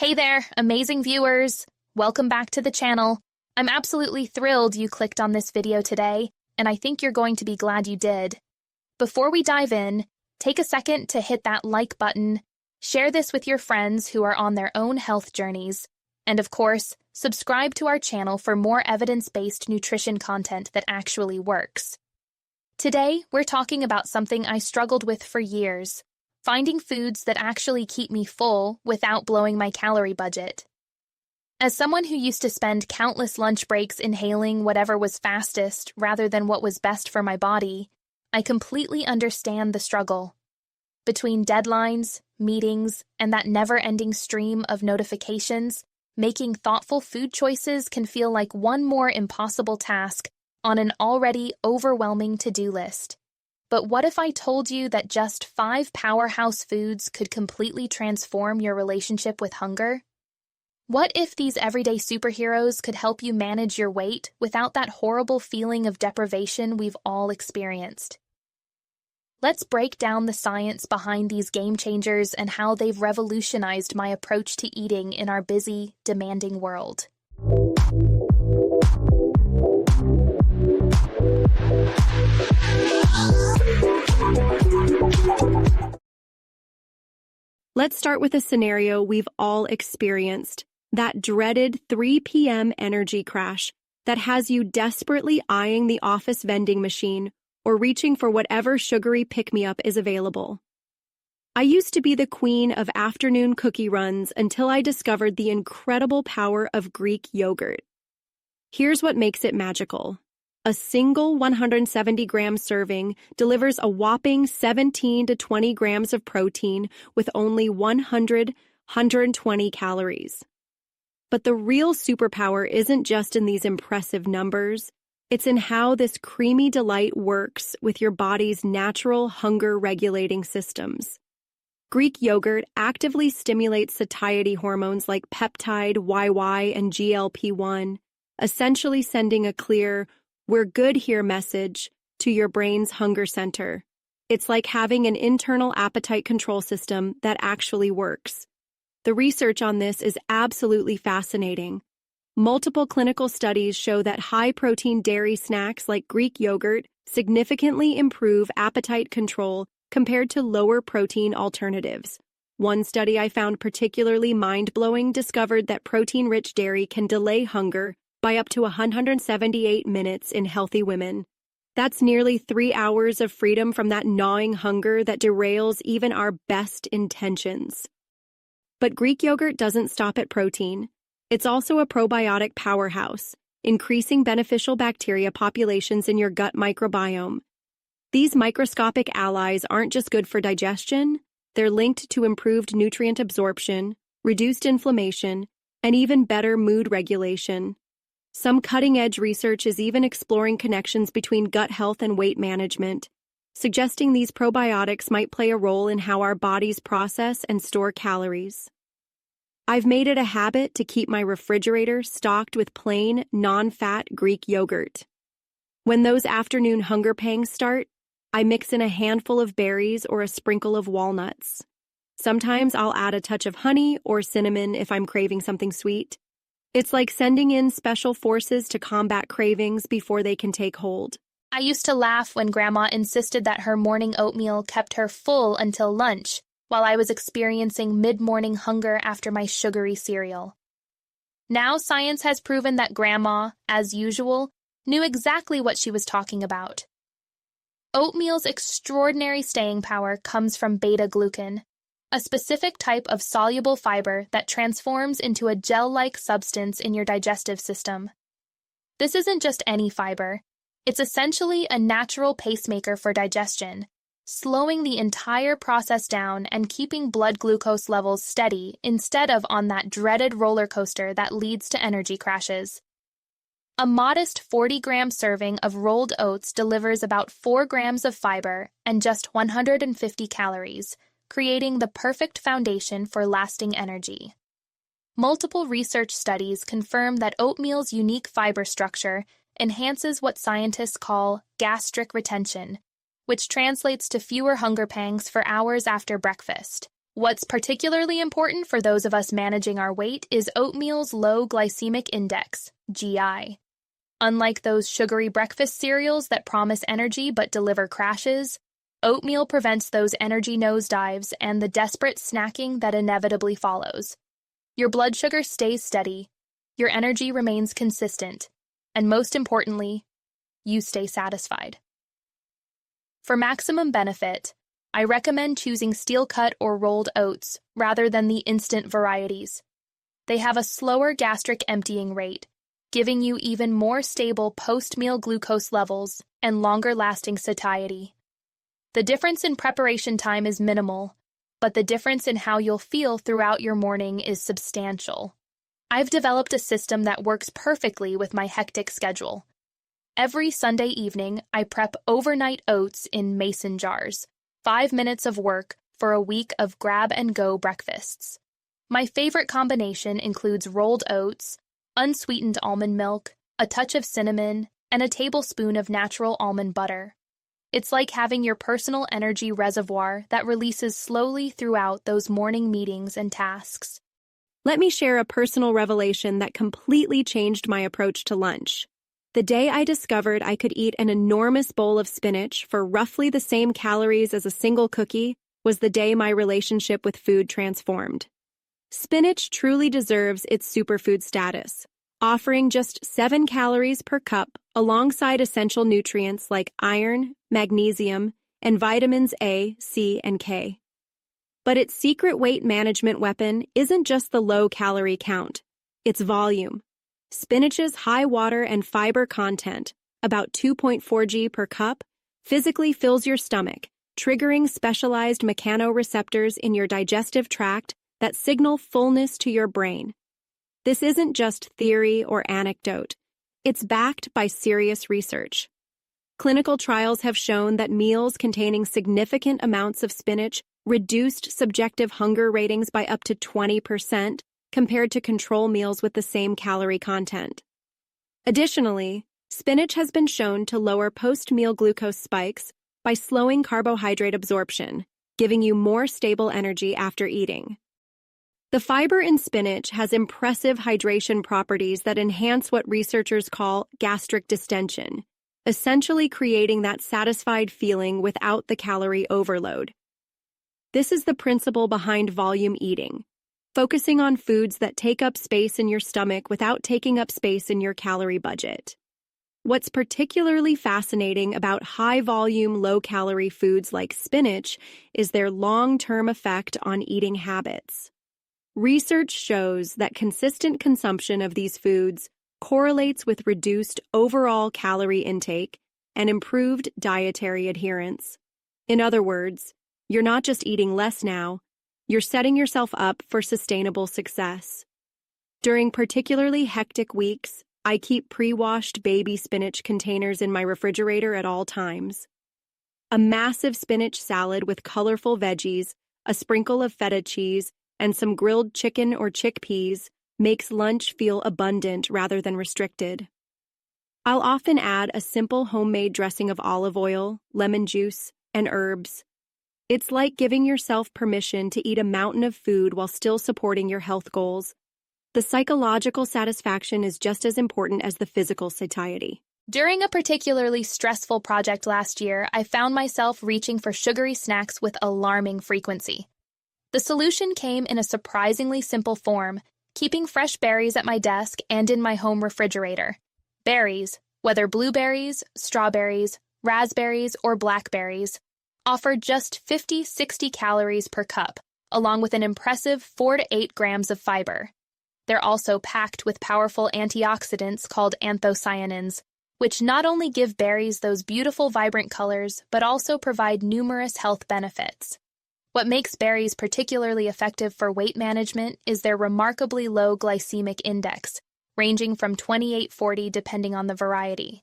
Hey there, amazing viewers! Welcome back to the channel. I'm absolutely thrilled you clicked on this video today, and I think you're going to be glad you did. Before we dive in, take a second to hit that like button, share this with your friends who are on their own health journeys, and of course, subscribe to our channel for more evidence-based nutrition content that actually works. Today, we're talking about something I struggled with for years: finding foods that actually keep me full without blowing my calorie budget. As someone who used to spend countless lunch breaks inhaling whatever was fastest rather than what was best for my body, I completely understand the struggle. Between deadlines, meetings, and that never-ending stream of notifications, making thoughtful food choices can feel like one more impossible task on an already overwhelming to-do list. But what if I told you that just 5 powerhouse foods could completely transform your relationship with hunger? What if these everyday superheroes could help you manage your weight without that horrible feeling of deprivation we've all experienced? Let's break down the science behind these game changers and how they've revolutionized my approach to eating in our busy, demanding world. Let's start with a scenario we've all experienced, that dreaded 3 p.m. energy crash that has you desperately eyeing the office vending machine or reaching for whatever sugary pick-me-up is available. I used to be the queen of afternoon cookie runs until I discovered the incredible power of Greek yogurt. Here's what makes it magical. A single 170-gram serving delivers a whopping 17 to 20 grams of protein with only 120 calories. But the real superpower isn't just in these impressive numbers. It's in how this creamy delight works with your body's natural hunger-regulating systems. Greek yogurt actively stimulates satiety hormones like peptide, YY, and GLP-1, essentially sending a clear, "we're good here" message to your brain's hunger center. It's like having an internal appetite control system that actually works. The research on this is absolutely fascinating. Multiple clinical studies show that high-protein dairy snacks like Greek yogurt significantly improve appetite control compared to lower-protein alternatives. One study I found particularly mind-blowing discovered that protein-rich dairy can delay hunger by up to 178 minutes in healthy women. That's nearly 3 hours of freedom from that gnawing hunger that derails even our best intentions. But Greek yogurt doesn't stop at protein. It's also a probiotic powerhouse, increasing beneficial bacteria populations in your gut microbiome. These microscopic allies aren't just good for digestion, they're linked to improved nutrient absorption, reduced inflammation, and even better mood regulation. Some cutting-edge research is even exploring connections between gut health and weight management, suggesting these probiotics might play a role in how our bodies process and store calories. I've made it a habit to keep my refrigerator stocked with plain, non-fat Greek yogurt. When those afternoon hunger pangs start, I mix in a handful of berries or a sprinkle of walnuts. Sometimes I'll add a touch of honey or cinnamon if I'm craving something sweet. It's like sending in special forces to combat cravings before they can take hold. I used to laugh when Grandma insisted that her morning oatmeal kept her full until lunch, while I was experiencing mid-morning hunger after my sugary cereal. Now science has proven that Grandma, as usual, knew exactly what she was talking about. Oatmeal's extraordinary staying power comes from beta-glucan, a specific type of soluble fiber that transforms into a gel-like substance in your digestive system. This isn't just any fiber. It's essentially a natural pacemaker for digestion, slowing the entire process down and keeping blood glucose levels steady instead of on that dreaded roller coaster that leads to energy crashes. A modest 40-gram serving of rolled oats delivers about 4 grams of fiber and just 150 calories, creating the perfect foundation for lasting energy. Multiple research studies confirm that oatmeal's unique fiber structure enhances what scientists call gastric retention, which translates to fewer hunger pangs for hours after breakfast, What's particularly important for those of us managing our weight is oatmeal's low glycemic index, GI. Unlike those sugary breakfast cereals that promise energy but deliver crashes, oatmeal prevents those energy nosedives and the desperate snacking that inevitably follows. Your blood sugar stays steady, your energy remains consistent, and most importantly, you stay satisfied. For maximum benefit, I recommend choosing steel-cut or rolled oats rather than the instant varieties. They have a slower gastric emptying rate, giving you even more stable post-meal glucose levels and longer-lasting satiety. The difference in preparation time is minimal, but the difference in how you'll feel throughout your morning is substantial. I've developed a system that works perfectly with my hectic schedule. Every Sunday evening, I prep overnight oats in mason jars, 5 minutes of work for a week of grab-and-go breakfasts. My favorite combination includes rolled oats, unsweetened almond milk, a touch of cinnamon, and a tablespoon of natural almond butter. It's like having your personal energy reservoir that releases slowly throughout those morning meetings and tasks. Let me share a personal revelation that completely changed my approach to lunch. The day I discovered I could eat an enormous bowl of spinach for roughly the same calories as a single cookie was the day my relationship with food transformed. Spinach truly deserves its superfood status, offering just 7 calories per cup alongside essential nutrients like iron, magnesium, and vitamins A, C, and K. But its secret weight management weapon isn't just the low-calorie count, it's volume. Spinach's high water and fiber content, about 2.4 g per cup, physically fills your stomach, triggering specialized mechanoreceptors in your digestive tract that signal fullness to your brain. This isn't just theory or anecdote. It's backed by serious research. Clinical trials have shown that meals containing significant amounts of spinach reduced subjective hunger ratings by up to 20% compared to control meals with the same calorie content. Additionally, spinach has been shown to lower post-meal glucose spikes by slowing carbohydrate absorption, giving you more stable energy after eating. The fiber in spinach has impressive hydration properties that enhance what researchers call gastric distension, essentially creating that satisfied feeling without the calorie overload. This is the principle behind volume eating, focusing on foods that take up space in your stomach without taking up space in your calorie budget. What's particularly fascinating about high-volume, low-calorie foods like spinach is their long-term effect on eating habits. Research shows that consistent consumption of these foods correlates with reduced overall calorie intake and improved dietary adherence. In other words, you're not just eating less now, you're setting yourself up for sustainable success. During particularly hectic weeks, I keep pre-washed baby spinach containers in my refrigerator at all times. A massive spinach salad with colorful veggies, a sprinkle of feta cheese, and some grilled chicken or chickpeas makes lunch feel abundant rather than restricted. I'll often add a simple homemade dressing of olive oil, lemon juice, and herbs. It's like giving yourself permission to eat a mountain of food while still supporting your health goals. The psychological satisfaction is just as important as the physical satiety. During a particularly stressful project last year, I found myself reaching for sugary snacks with alarming frequency. The solution came in a surprisingly simple form, keeping fresh berries at my desk and in my home refrigerator. Berries, whether blueberries, strawberries, raspberries, or blackberries, offer just 50-60 calories per cup, along with an impressive 4 to 8 grams of fiber. They're also packed with powerful antioxidants called anthocyanins, which not only give berries those beautiful vibrant colors, but also provide numerous health benefits. What makes berries particularly effective for weight management is their remarkably low glycemic index, ranging from 28-40 depending on the variety.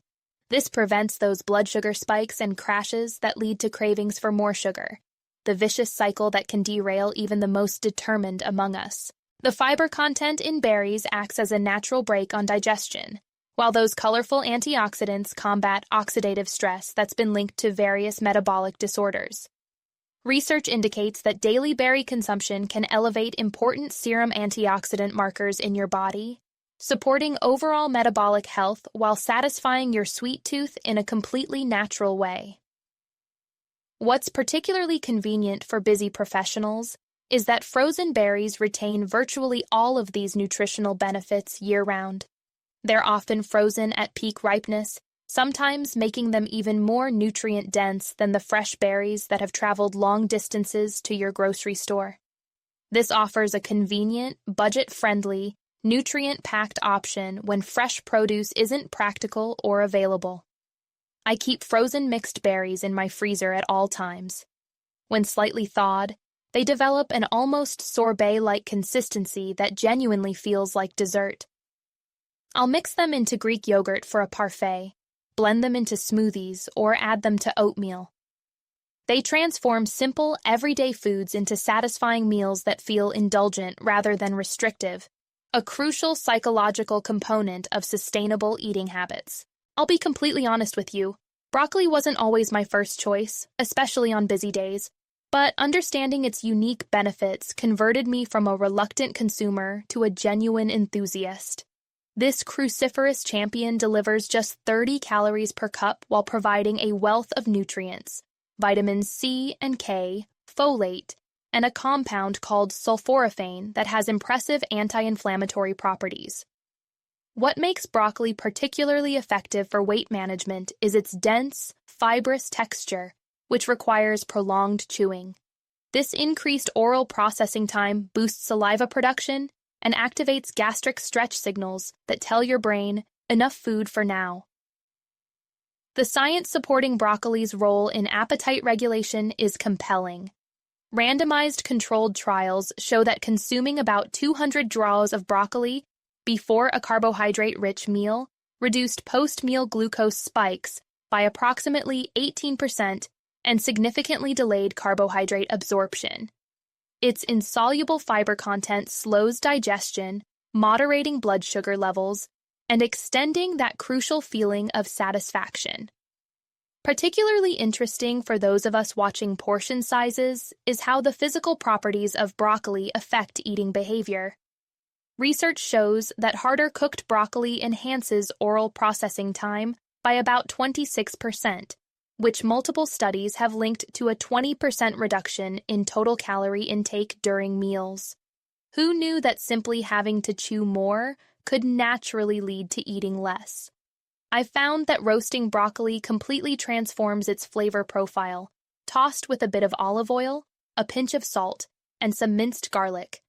This prevents those blood sugar spikes and crashes that lead to cravings for more sugar, the vicious cycle that can derail even the most determined among us. The fiber content in berries acts as a natural brake on digestion, while those colorful antioxidants combat oxidative stress that's been linked to various metabolic disorders. Research indicates that daily berry consumption can elevate important serum antioxidant markers in your body, supporting overall metabolic health while satisfying your sweet tooth in a completely natural way. What's particularly convenient for busy professionals is that frozen berries retain virtually all of these nutritional benefits year-round. They're often frozen at peak ripeness, sometimes making them even more nutrient-dense than the fresh berries that have traveled long distances to your grocery store. This offers a convenient, budget-friendly, nutrient-packed option when fresh produce isn't practical or available. I keep frozen mixed berries in my freezer at all times. When slightly thawed, they develop an almost sorbet-like consistency that genuinely feels like dessert. I'll mix them into Greek yogurt for a parfait, blend them into smoothies, or add them to oatmeal. They transform simple, everyday foods into satisfying meals that feel indulgent rather than restrictive, a crucial psychological component of sustainable eating habits. I'll be completely honest with you, broccoli wasn't always my first choice, especially on busy days, but understanding its unique benefits converted me from a reluctant consumer to a genuine enthusiast. This cruciferous champion delivers just 30 calories per cup while providing a wealth of nutrients, vitamins C and K, folate, and a compound called sulforaphane that has impressive anti-inflammatory properties. What makes broccoli particularly effective for weight management is its dense, fibrous texture, which requires prolonged chewing. This increased oral processing time boosts saliva production and activates gastric stretch signals that tell your brain, enough food for now. The science supporting broccoli's role in appetite regulation is compelling. Randomized controlled trials show that consuming about 200 draws of broccoli before a carbohydrate-rich meal reduced post-meal glucose spikes by approximately 18% and significantly delayed carbohydrate absorption. Its insoluble fiber content slows digestion, moderating blood sugar levels, and extending that crucial feeling of satisfaction. Particularly interesting for those of us watching portion sizes is how the physical properties of broccoli affect eating behavior. Research shows that harder cooked broccoli enhances oral processing time by about 26%, which multiple studies have linked to a 20% reduction in total calorie intake during meals. Who knew that simply having to chew more could naturally lead to eating less? I've found that roasting broccoli completely transforms its flavor profile, tossed with a bit of olive oil, a pinch of salt, and some minced garlic.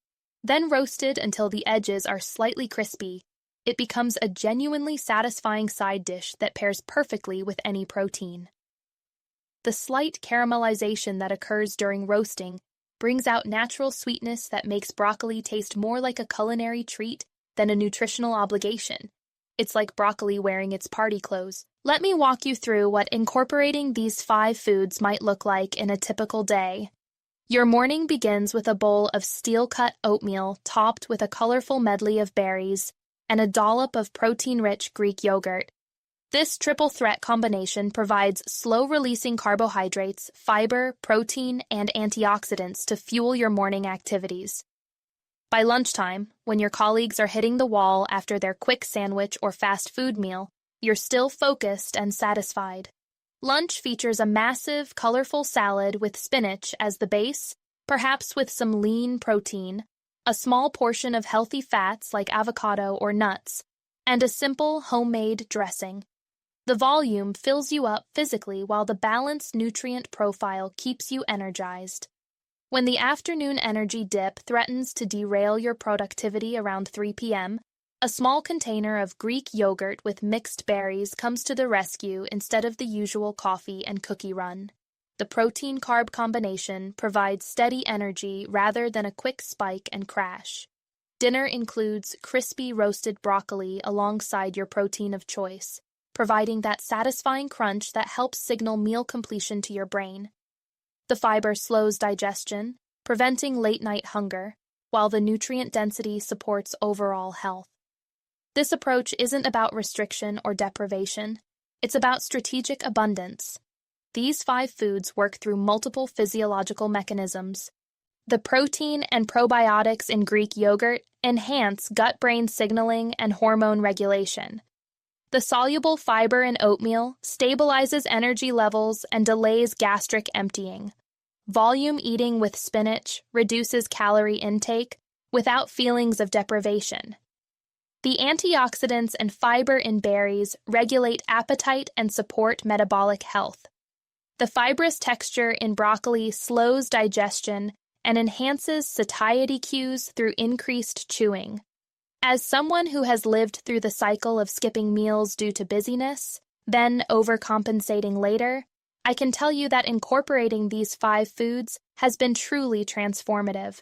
Then roasted until the edges are slightly crispy, it becomes a genuinely satisfying side dish that pairs perfectly with any protein. The slight caramelization that occurs during roasting brings out natural sweetness that makes broccoli taste more like a culinary treat than a nutritional obligation. It's like broccoli wearing its party clothes. Let me walk you through what incorporating these 5 foods might look like in a typical day. Your morning begins with a bowl of steel-cut oatmeal topped with a colorful medley of berries and a dollop of protein-rich Greek yogurt. This triple threat combination provides slow-releasing carbohydrates, fiber, protein, and antioxidants to fuel your morning activities. By lunchtime, when your colleagues are hitting the wall after their quick sandwich or fast food meal, you're still focused and satisfied. Lunch features a massive, colorful salad with spinach as the base, perhaps with some lean protein, a small portion of healthy fats like avocado or nuts, and a simple homemade dressing. The volume fills you up physically while the balanced nutrient profile keeps you energized. When the afternoon energy dip threatens to derail your productivity around 3 p.m., a small container of Greek yogurt with mixed berries comes to the rescue instead of the usual coffee and cookie run. The protein-carb combination provides steady energy rather than a quick spike and crash. Dinner includes crispy roasted broccoli alongside your protein of choice, providing that satisfying crunch that helps signal meal completion to your brain. The fiber slows digestion, preventing late-night hunger, while the nutrient density supports overall health. This approach isn't about restriction or deprivation. It's about strategic abundance. these 5 foods work through multiple physiological mechanisms. The protein and probiotics in Greek yogurt enhance gut-brain signaling and hormone regulation. The soluble fiber in oatmeal stabilizes energy levels and delays gastric emptying. Volume eating with spinach reduces calorie intake without feelings of deprivation. The antioxidants and fiber in berries regulate appetite and support metabolic health. The fibrous texture in broccoli slows digestion and enhances satiety cues through increased chewing. As someone who has lived through the cycle of skipping meals due to busyness, then overcompensating later, I can tell you that incorporating these 5 foods has been truly transformative.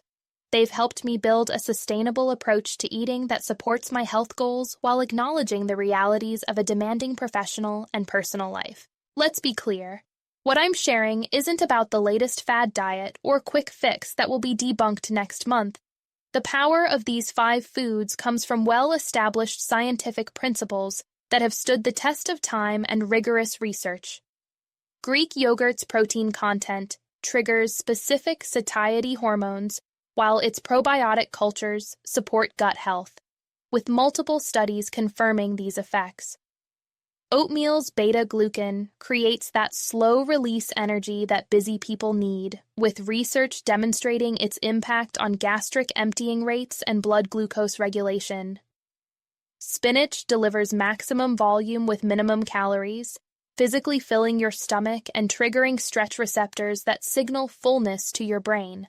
They've helped me build a sustainable approach to eating that supports my health goals while acknowledging the realities of a demanding professional and personal life. Let's be clear. What I'm sharing isn't about the latest fad diet or quick fix that will be debunked next month. The power of these 5 foods comes from well-established scientific principles that have stood the test of time and rigorous research. Greek yogurt's protein content triggers specific satiety hormones, while its probiotic cultures support gut health, with multiple studies confirming these effects. Oatmeal's beta-glucan creates that slow-release energy that busy people need, with research demonstrating its impact on gastric emptying rates and blood glucose regulation. Spinach delivers maximum volume with minimum calories, physically filling your stomach and triggering stretch receptors that signal fullness to your brain.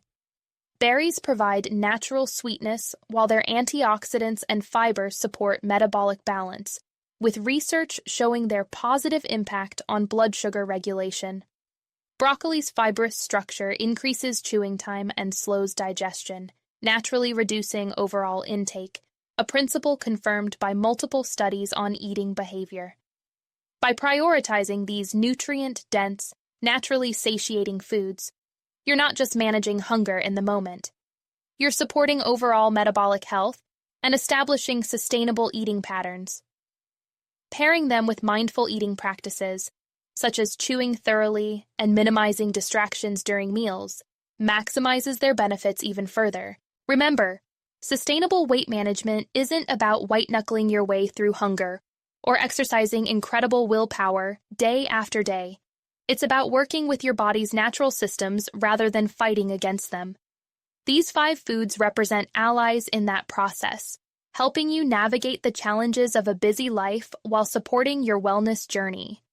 Berries provide natural sweetness, while their antioxidants and fiber support metabolic balance, with research showing their positive impact on blood sugar regulation. Broccoli's fibrous structure increases chewing time and slows digestion, naturally reducing overall intake, a principle confirmed by multiple studies on eating behavior. By prioritizing these nutrient-dense, naturally satiating foods, you're not just managing hunger in the moment. You're supporting overall metabolic health and establishing sustainable eating patterns. Pairing them with mindful eating practices, such as chewing thoroughly and minimizing distractions during meals, maximizes their benefits even further. Remember, sustainable weight management isn't about white-knuckling your way through hunger or exercising incredible willpower day after day. It's about working with your body's natural systems rather than fighting against them. These 5 foods represent allies in that process, helping you navigate the challenges of a busy life while supporting your wellness journey.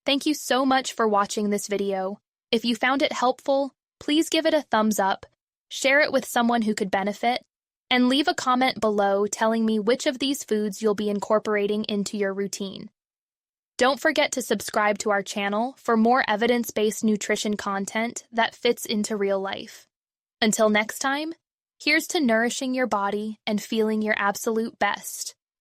Thank you so much for watching this video. If you found it helpful, please give it a thumbs up, share it with someone who could benefit, and leave a comment below telling me which of these foods you'll be incorporating into your routine. Don't forget to subscribe to our channel for more evidence-based nutrition content that fits into real life. Until next time, here's to nourishing your body and feeling your absolute best.